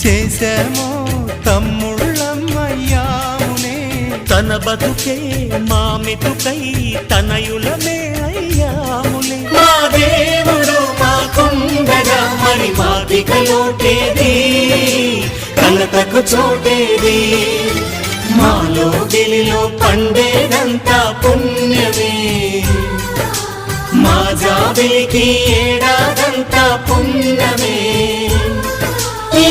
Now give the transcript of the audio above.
చేశామో తమ్ముళ్ళమ్మయ్యామునే, తన బతుకే మా మెతుకై తనయులమే అయ్యాములే. మా దేవుడు మాకుండగా మరి మాదిక లోటేది, కలతకు చోటేది. మాలో గిలిలో పండేదంతా పుణ్యమే, మా జాబిలికి ఏడాదంతా పుణ్యమే. ఈ